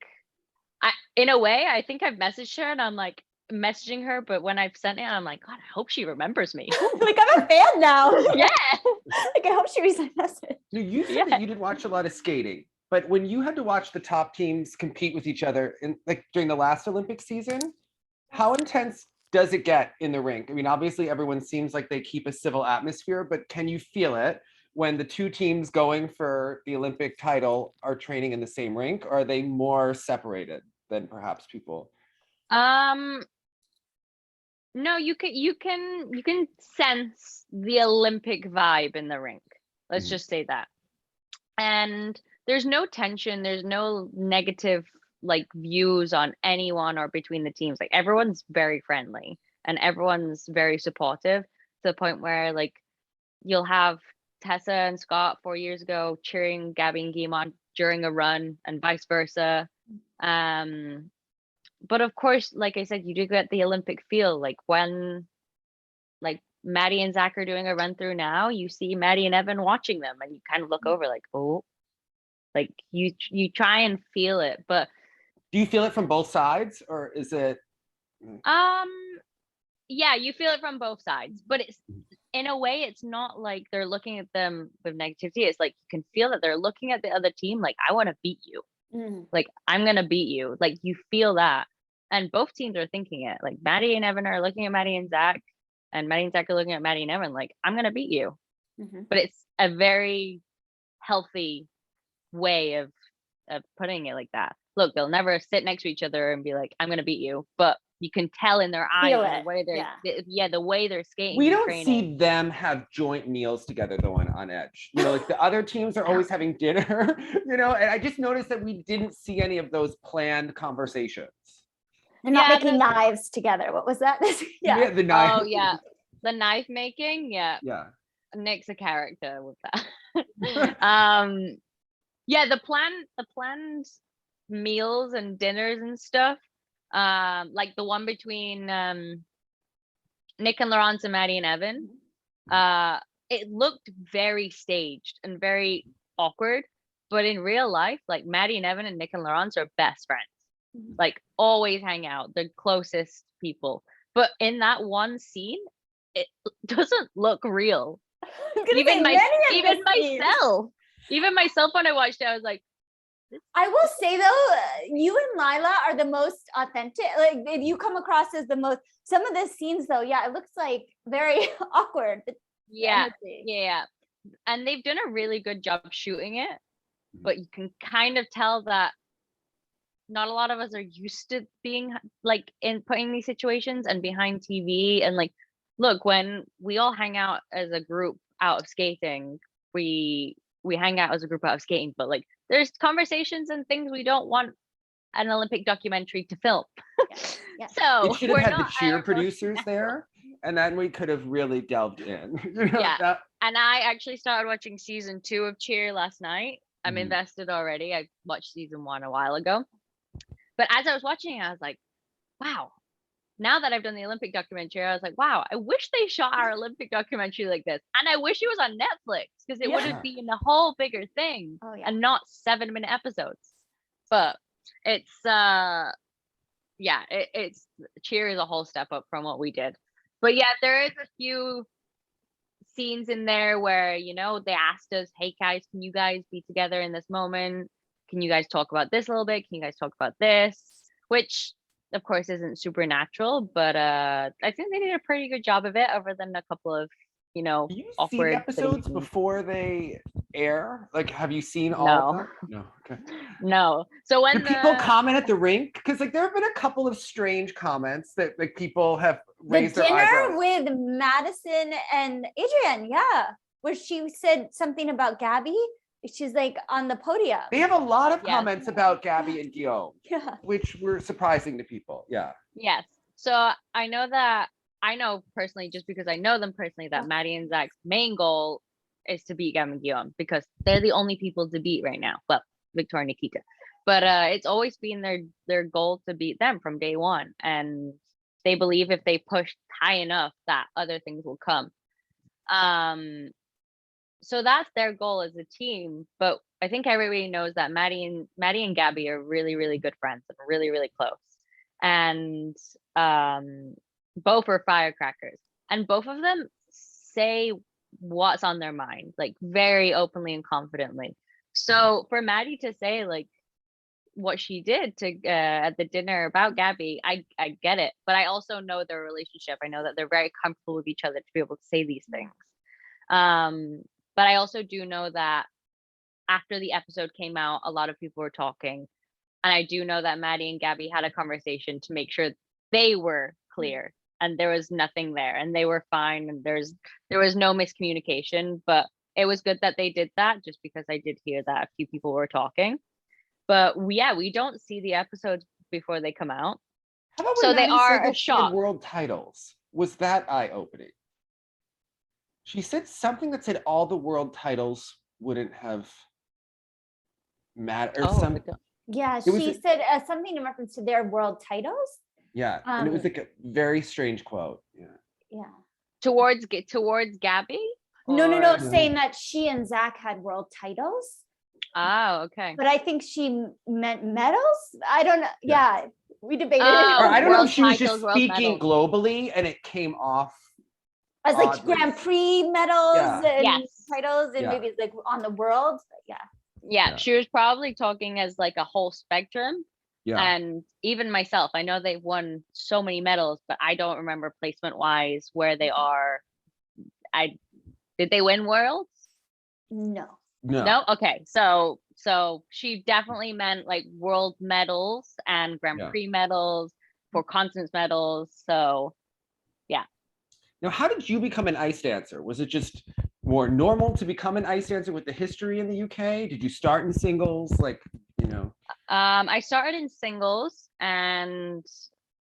C: in a way, I think I've messaged her and I'm like messaging her, but when I've sent it, I'm like, God, I hope she remembers me.
B: Like, I'm a fan now.
C: Yeah.
B: Like, I hope she reads my message.
A: You said that you did watch a lot of skating. but when you had to watch the top teams compete with each other in like during the last Olympic season, how intense does it get in the rink? I mean, obviously everyone seems like they keep a civil atmosphere, but can you feel it when the two teams going for the Olympic title are training in the same rink, or are they more separated than perhaps people?
C: No, you can sense the Olympic vibe in the rink. Let's
A: Mhm.
C: just say that. And there's no tension, there's no negative like views on anyone or between the teams. Like everyone's very friendly and everyone's very supportive to the point where like you'll have Tessa and Scott 4 years ago cheering Gabby and Guillaume on during a run and vice versa. But of course, like I said, you do get the Olympic feel. Like when like Maddie and Zach are doing a run through now, you see Maddie and Evan watching them and you kind of look over like, oh, like you try and feel it. But
A: Do you feel it from both sides, or is it?
C: yeah, you feel it from both sides, but it's in a way it's not like they're looking at them with negativity. It's like you can feel that they're looking at the other team like, I want to beat you. Like I'm gonna beat you. Like you feel that. And both teams are thinking it. Like Maddie and Evan are looking at Maddie and Zach, and Maddie and Zach are looking at Maddie and Evan like, I'm gonna beat you. But it's a very healthy way of putting it like that. Look, they'll never sit next to each other and be like, I'm gonna beat you, but you can tell in their eyes and the way they're the way they're skating.
A: We don't
C: training.
A: see them have joint meals together though on Edge. You know, like the other teams are always having dinner, you know, and I just noticed that we didn't see any of those planned conversations.
B: They're not making knives together. What was that?
A: Yeah, the knife.
C: Oh yeah, the knife making. Yeah. Nick's a character with that. Yeah, the planned meals and dinners and stuff. Like the one between Nick and Laurence and Maddie and Evan. It looked very staged and very awkward, but in real life, like Maddie and Evan and Nick and Laurence are best friends. Like always hang out, the closest people. But in that one scene, it doesn't look real. Even myself when I watched it, I was like,
B: I will say though, you and Lila are the most authentic. Like if you come across as the most, some of the scenes though, yeah, it looks like very awkward.
C: Yeah. And they've done a really good job shooting it, but you can kind of tell that not a lot of us are used to being like putting these situations and behind TV. And like, look, when we all hang out as a group out of skating, we hang out as a group out of skating, but like there's conversations and things we don't want an Olympic documentary to film. So
A: it should have had the cheer producers there, and then we could have really delved in. You know,
C: and I actually started watching season 2 of Cheer last night. I'm invested already. I watched season 1 a while ago. But as I was watching it, I was like, wow, now that I've done the Olympic documentary, I was like, wow, I wish they shot our Olympic documentary like this. And I wish it was on Netflix because it would have been a whole bigger thing and not 7-minute episodes. But it's, it's Cheer is a whole step up from what we did. But yeah, there is a few scenes in there where, you know, they asked us, hey guys, can you guys be together in this moment? Can you guys talk about this a little bit? Can you guys talk about this? Which of course isn't supernatural, but I think they did a pretty good job of it, other than a couple of, you know,
A: do you
C: awkward
A: see the episodes
C: things.
A: Before they air? Like, have you seen all of them? No. Okay.
C: No. So when
A: people comment at the rink, because like there have been a couple of strange comments that like people have raised their eyebrows.
B: The dinner with Madison and Adrian, where she said something about Gabby. She's like on the podium.
A: They have a lot of comments about Gabby and Guillaume, which were surprising to people.
C: Yes. So I know personally, just because I know them personally, that Maddie and Zach's main goal is to beat Gabby and Guillaume because they're the only people to beat right now. Well, Victoria and Nikita. But it's always been their goal to beat them from day one. And they believe if they push high enough that other things will come. So that's their goal as a team. But I think everybody knows that Maddie and Gabby are really, really good friends and really, really close. And both are firecrackers. And both of them say what's on their mind, like very openly and confidently. So for Maddie to say like what she did to at the dinner about Gabby, I get it, but I also know their relationship. I know that they're very comfortable with each other to be able to say these things. But I also do know that after the episode came out, a lot of people were talking, and I do know that Maddie and Gabby had a conversation to make sure they were clear and there was nothing there and they were fine and there was no miscommunication. But it was good that they did that, just because I did hear that a few people were talking. But we don't see the episodes before they come out.
A: How about
C: So
A: when
C: they
A: Maddie
C: are
A: said
C: a
A: that she had
C: shock.
A: world titles? Was that eye-opening? She said something that said all the world titles wouldn't have mattered.
C: Oh, I don't-
B: Yeah,
A: It was
B: she
A: a-
B: said something in reference to their world titles.
A: Yeah, and it was like a very strange quote. Yeah.
B: Yeah.
C: towards Gabby?
B: No,
C: Or-
B: saying that she and Zach had world titles.
C: Oh, okay.
B: But I think she meant medals. I don't know.
A: Yeah.
B: Yeah, we debated
C: Oh,
B: it.
A: Or I don't know
C: world
A: if she was
C: titles,
A: just
C: world
A: speaking
C: medals.
A: globally and it came off
B: as like
A: oddly.
B: Grand Prix medals
A: Yeah.
B: and
C: Yes.
B: titles, and
A: Yeah.
B: maybe it's like on the world. But yeah.
C: Yeah,
A: Yeah.
C: she was probably talking as like a whole spectrum.
A: Yeah.
C: And even myself, I know they've won so many medals, but I don't remember placement wise where they are. Did they win worlds?
B: No.
C: No? Okay. So she definitely meant like world medals and Grand
A: Yeah.
C: Prix medals, for constance medals. So
A: Now, how did you become an ice dancer? Was it just more normal to become an ice dancer with the history in the UK? Did you start in singles? Like, you know?
C: I started in singles and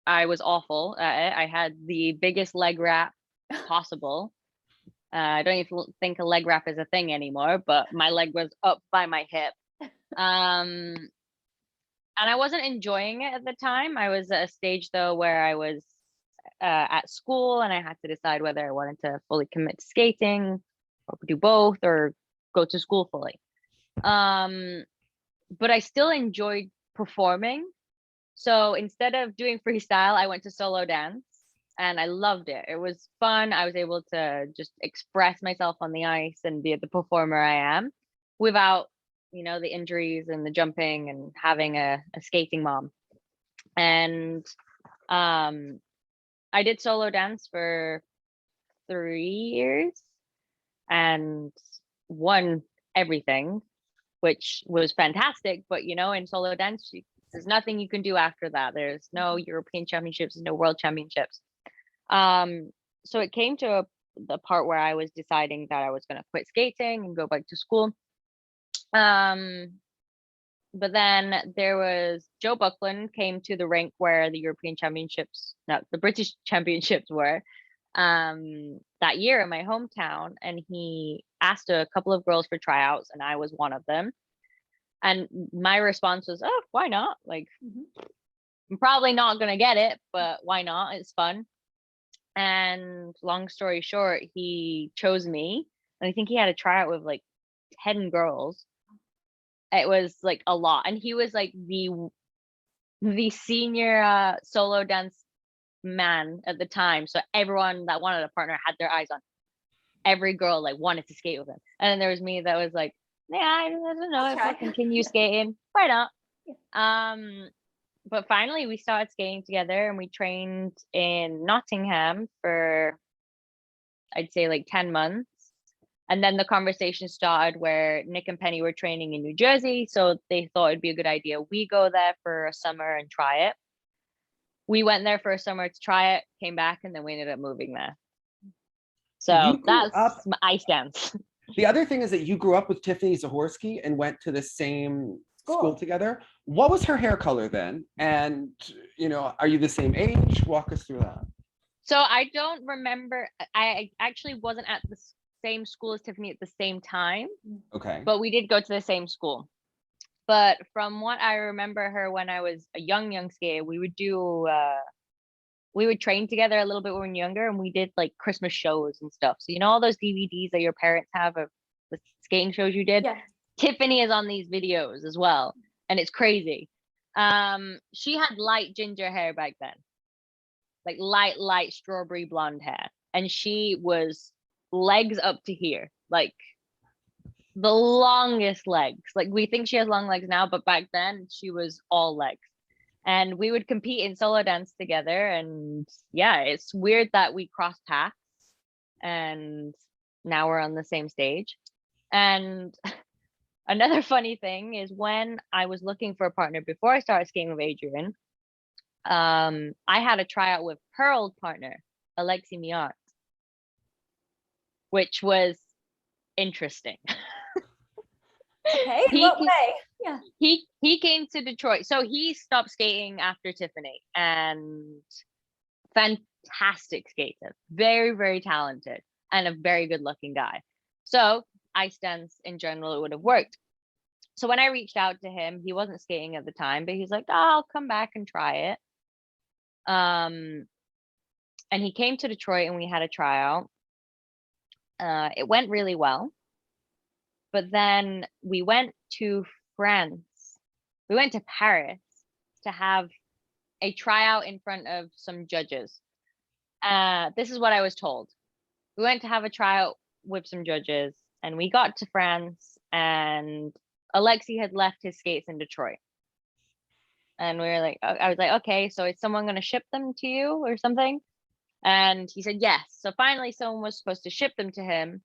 C: I was awful at it. I had the biggest leg wrap possible. I don't even think a leg wrap is a thing anymore, but my leg was up by my hip. And I wasn't enjoying it at the time. I was at a stage though where I was at school and I had to decide whether I wanted to fully commit to skating or do both or go to school fully. But I still enjoyed performing. So instead of doing freestyle, I went to solo dance and I loved it. It was fun. I was able to just express myself on the ice and be the performer I am without, the injuries and the jumping and having a skating mom. And I did solo dance for 3 years and won everything, which was fantastic. But in solo dance, there's nothing you can do after that. There's no European championships, no world championships. So it came to the part where I was deciding that I was going to quit skating and go back to school. But then there was Joe Buckland came to the rink where the European championships, no, the British championships were that year in my hometown. And he asked a couple of girls for tryouts and I was one of them. And my response was, oh, why not? Like, I'm probably not going to get it, but why not? It's fun. And long story short, he chose me. And I think he had a tryout with like 10 girls. It was like a lot. And he was like the senior solo dance man at the time. So everyone that wanted a partner had their eyes on. Every girl like wanted to skate with him. And then there was me that was like, yeah, I don't know if I'll continue skating. Why not? But finally we started skating together and we trained in Nottingham for I'd say like 10 months. And then the conversation started where Nick and Penny were training in New Jersey. So they thought it'd be a good idea we go there for a summer and try it. We went there for a summer to try it, came back, and then we ended up moving there. So that's my ice dance.
A: The other thing is that you grew up with Tiffany Zahorsky and went to the same school together. What was her hair color then? And, are you the same age? Walk us through that.
C: So I don't remember. I actually wasn't at the same school as Tiffany at the same time.
A: Okay.
C: But we did go to the same school. But from what I remember her when I was a young skater, we would train together a little bit when we were younger, and we did like Christmas shows and stuff. So all those DVDs that your parents have of the skating shows you did?
B: Yeah.
C: Tiffany is on these videos as well. And it's crazy. She had light ginger hair back then. Like light strawberry blonde hair. And she was legs up to here. Like the longest legs. Like we think she has long legs now, but back then she was all legs. And we would compete in solo dance together. And yeah, it's weird that we crossed paths and now we're on the same stage. And another funny thing is when I was looking for a partner before I started skating with Adrian, I had a tryout with her old partner, Olivia Smart, which was interesting.
B: Okay, in what way? Yeah.
C: He came to Detroit. So he stopped skating after Tiffany, and fantastic skater, very, very talented, and a very good looking guy. So ice dance in general, it would have worked. So when I reached out to him, he wasn't skating at the time, but he's like, oh, I'll come back and try it. And he came to Detroit and we had a tryout. It went really well. But then we went to France. We went to Paris to have a tryout in front of some judges. This is what I was told. We went to have a tryout with some judges, and we got to France, and Alexi had left his skates in Detroit. And we were like, I was like, okay, so is someone going to ship them to you or something? And he said, yes. So finally, someone was supposed to ship them to him.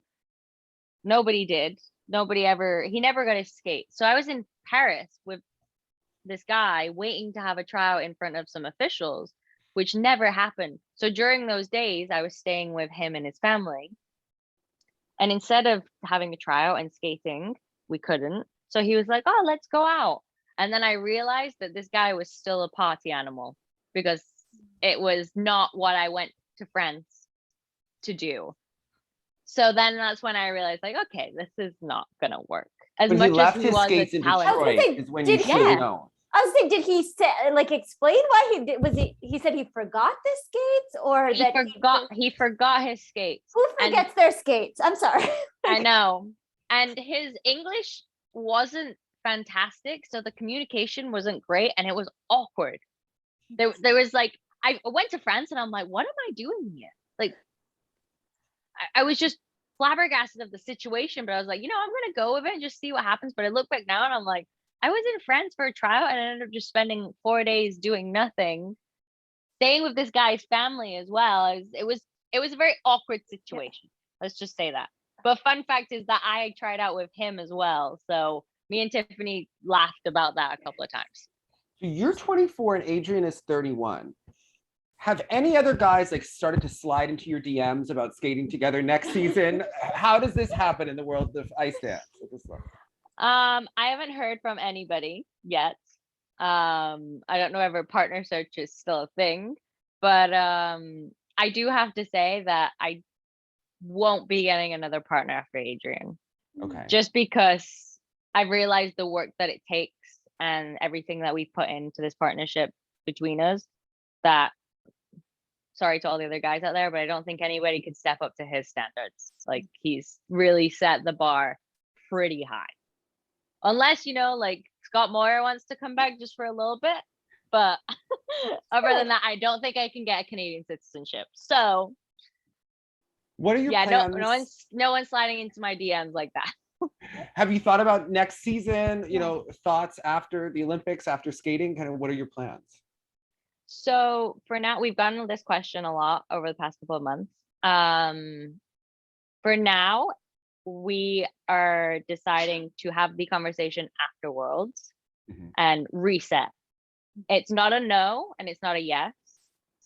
C: Nobody did. He never got his skates. So I was in Paris with this guy waiting to have a tryout in front of some officials, which never happened. So during those days, I was staying with him and his family. And instead of having a tryout and skating, we couldn't. So he was like, oh, let's go out. And then I realized that this guy was still a party animal because it was not what I went to France to do. So then that's when I realized, like, okay, this is not gonna work. As
A: But
C: much
A: he left
C: as he
A: his
C: was
A: skates
C: a
A: in
C: talented.
A: Detroit is when you
B: did
A: should
C: he-
A: have known.
B: I was saying, did he say, like, explain why he did? Was he said he forgot the skates, or
C: He
B: that
C: forgot his skates.
B: who forgets their skates? I'm sorry.
C: I know. And his English wasn't fantastic, so the communication wasn't great, and it was awkward. There was like, I went to France and I'm like, what am I doing here? Like, I was just flabbergasted of the situation, but I was like, I'm gonna go with it and just see what happens. But I look back now and I'm like, I was in France for a tryout and I ended up just spending 4 days doing nothing, staying with this guy's family as well. It was a very awkward situation. Let's just say that. But fun fact is that I tried out with him as well. So me and Tiffany laughed about that a couple of times.
A: So you're 24 and Adrian is 31. Have any other guys like started to slide into your DMs about skating together next season? How does this happen in the world of ice dance?
C: I haven't heard from anybody yet. I don't know if a partner search is still a thing, but I do have to say that I won't be getting another partner after Adrian.
A: Okay.
C: Just because I've realized the work that it takes and everything that we put into this partnership between us, that sorry to all the other guys out there, but I don't think anybody could step up to his standards. Like, he's really set the bar pretty high. Unless, like Scott Moyer wants to come back just for a little bit. But other than that, I don't think I can get a Canadian citizenship. So
A: what are your plans?
C: No one's sliding into my DMs like that.
A: Have you thought about next season, thoughts after the Olympics, after skating? Kind of what are your plans?
C: So for now, we've gotten this question a lot over the past couple of months. For now, we are deciding to have the conversation after Worlds and reset. It's not a no and it's not a yes.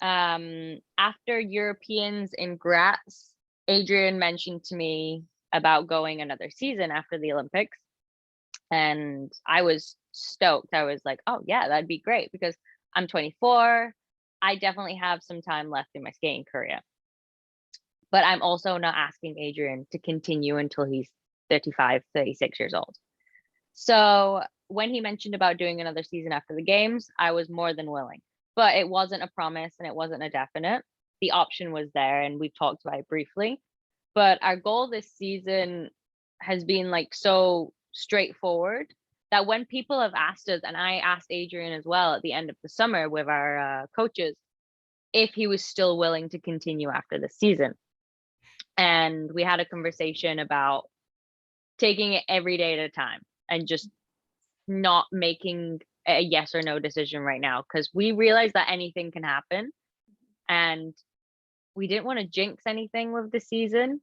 C: After Europeans in Graz, Adrian mentioned to me about going another season after the Olympics. And I was stoked. I was like, oh yeah, that'd be great because I'm 24. I definitely have some time left in my skating career. But I'm also not asking Adrian to continue until he's 35, 36 years old. So when he mentioned about doing another season after the games, I was more than willing. But it wasn't a promise and it wasn't a definite. The option was there and we've talked about it briefly. But our goal this season has been like so straightforward that when people have asked us, and I asked Adrian as well at the end of the summer with our coaches, if he was still willing to continue after the season. And we had a conversation about taking it every day at a time and just not making a yes or no decision right now, because we realize that anything can happen, and we didn't want to jinx anything with the season.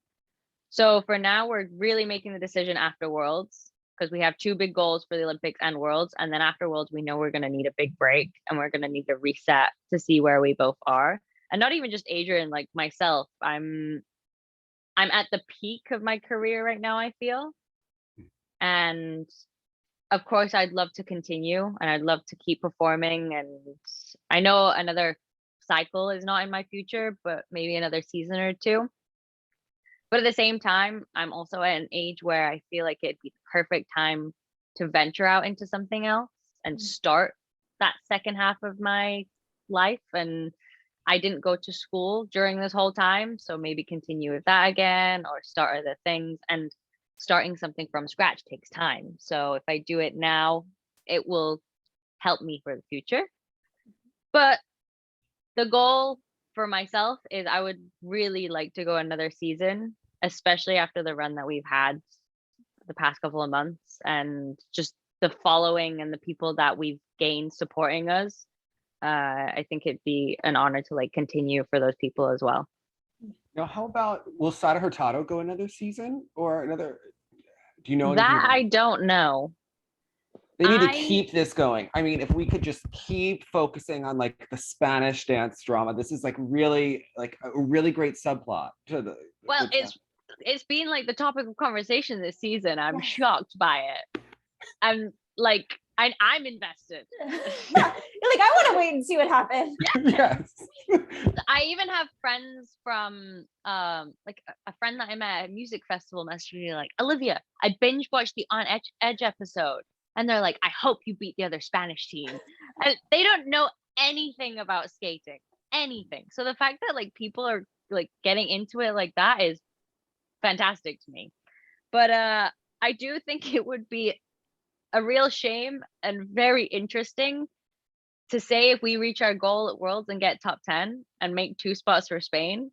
C: So for now, we're really making the decision after Worlds, because we have 2 big goals for the Olympics and Worlds. And then after Worlds, we know we're going to need a big break, and we're going to need to reset to see where we both are. And not even just Adrian, like myself, I'm at the peak of my career right now, I feel. And of course, I'd love to continue, and I'd love to keep performing. And I know another cycle is not in my future, but maybe another season or 2. But at the same time, I'm also at an age where I feel like it'd be the perfect time to venture out into something else and start that second half of my life. And I didn't go to school during this whole time, so maybe continue with that again, or start other things. And starting something from scratch takes time. So if I do it now, it will help me for the future. But the goal for myself is I would really like to go another season, especially after the run that we've had the past couple of months, and just the following and the people that we've gained supporting us. I think it'd be an honor to like continue for those people as well.
A: Now, how about, will Sada Hurtado go another season or another? Do you know anything
C: That
A: about
C: I don't know.
A: They need to keep this going. I mean, if we could just keep focusing on like the Spanish dance drama, this is like really like a really great subplot to the.
C: Well, it's been like the topic of conversation this season. I'm shocked by it. I'm like, I'm invested.
B: You're like, I want to wait and see what happens.
A: Yes.
C: I even have friends from like a friend that I met at a music festival messaged me like, Olivia, I binge watched the On Edge episode, and they're like, I hope you beat the other Spanish team. And they don't know anything about skating, anything. So the fact that like people are like getting into it like that is fantastic to me. But I do think it would be a real shame and very interesting to say if we reach our goal at Worlds and get top 10 and make 2 spots for Spain,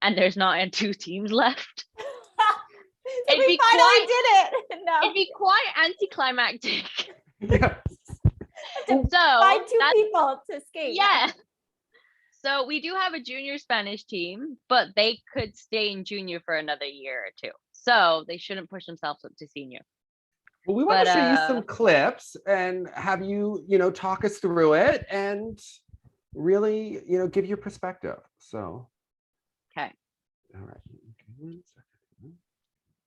C: and there's not 2 teams left.
B: It'd be finally did it. No.
C: It'd be quite anticlimactic.
A: Yes.
B: To find 2 people to skate.
C: Yeah. So we do have a junior Spanish team, but they could stay in junior for another year or 2. So they shouldn't push themselves up to senior.
A: Well, we want to show you some clips and have you, talk us through it and really, give your perspective. So.
C: Okay.
A: All right. 1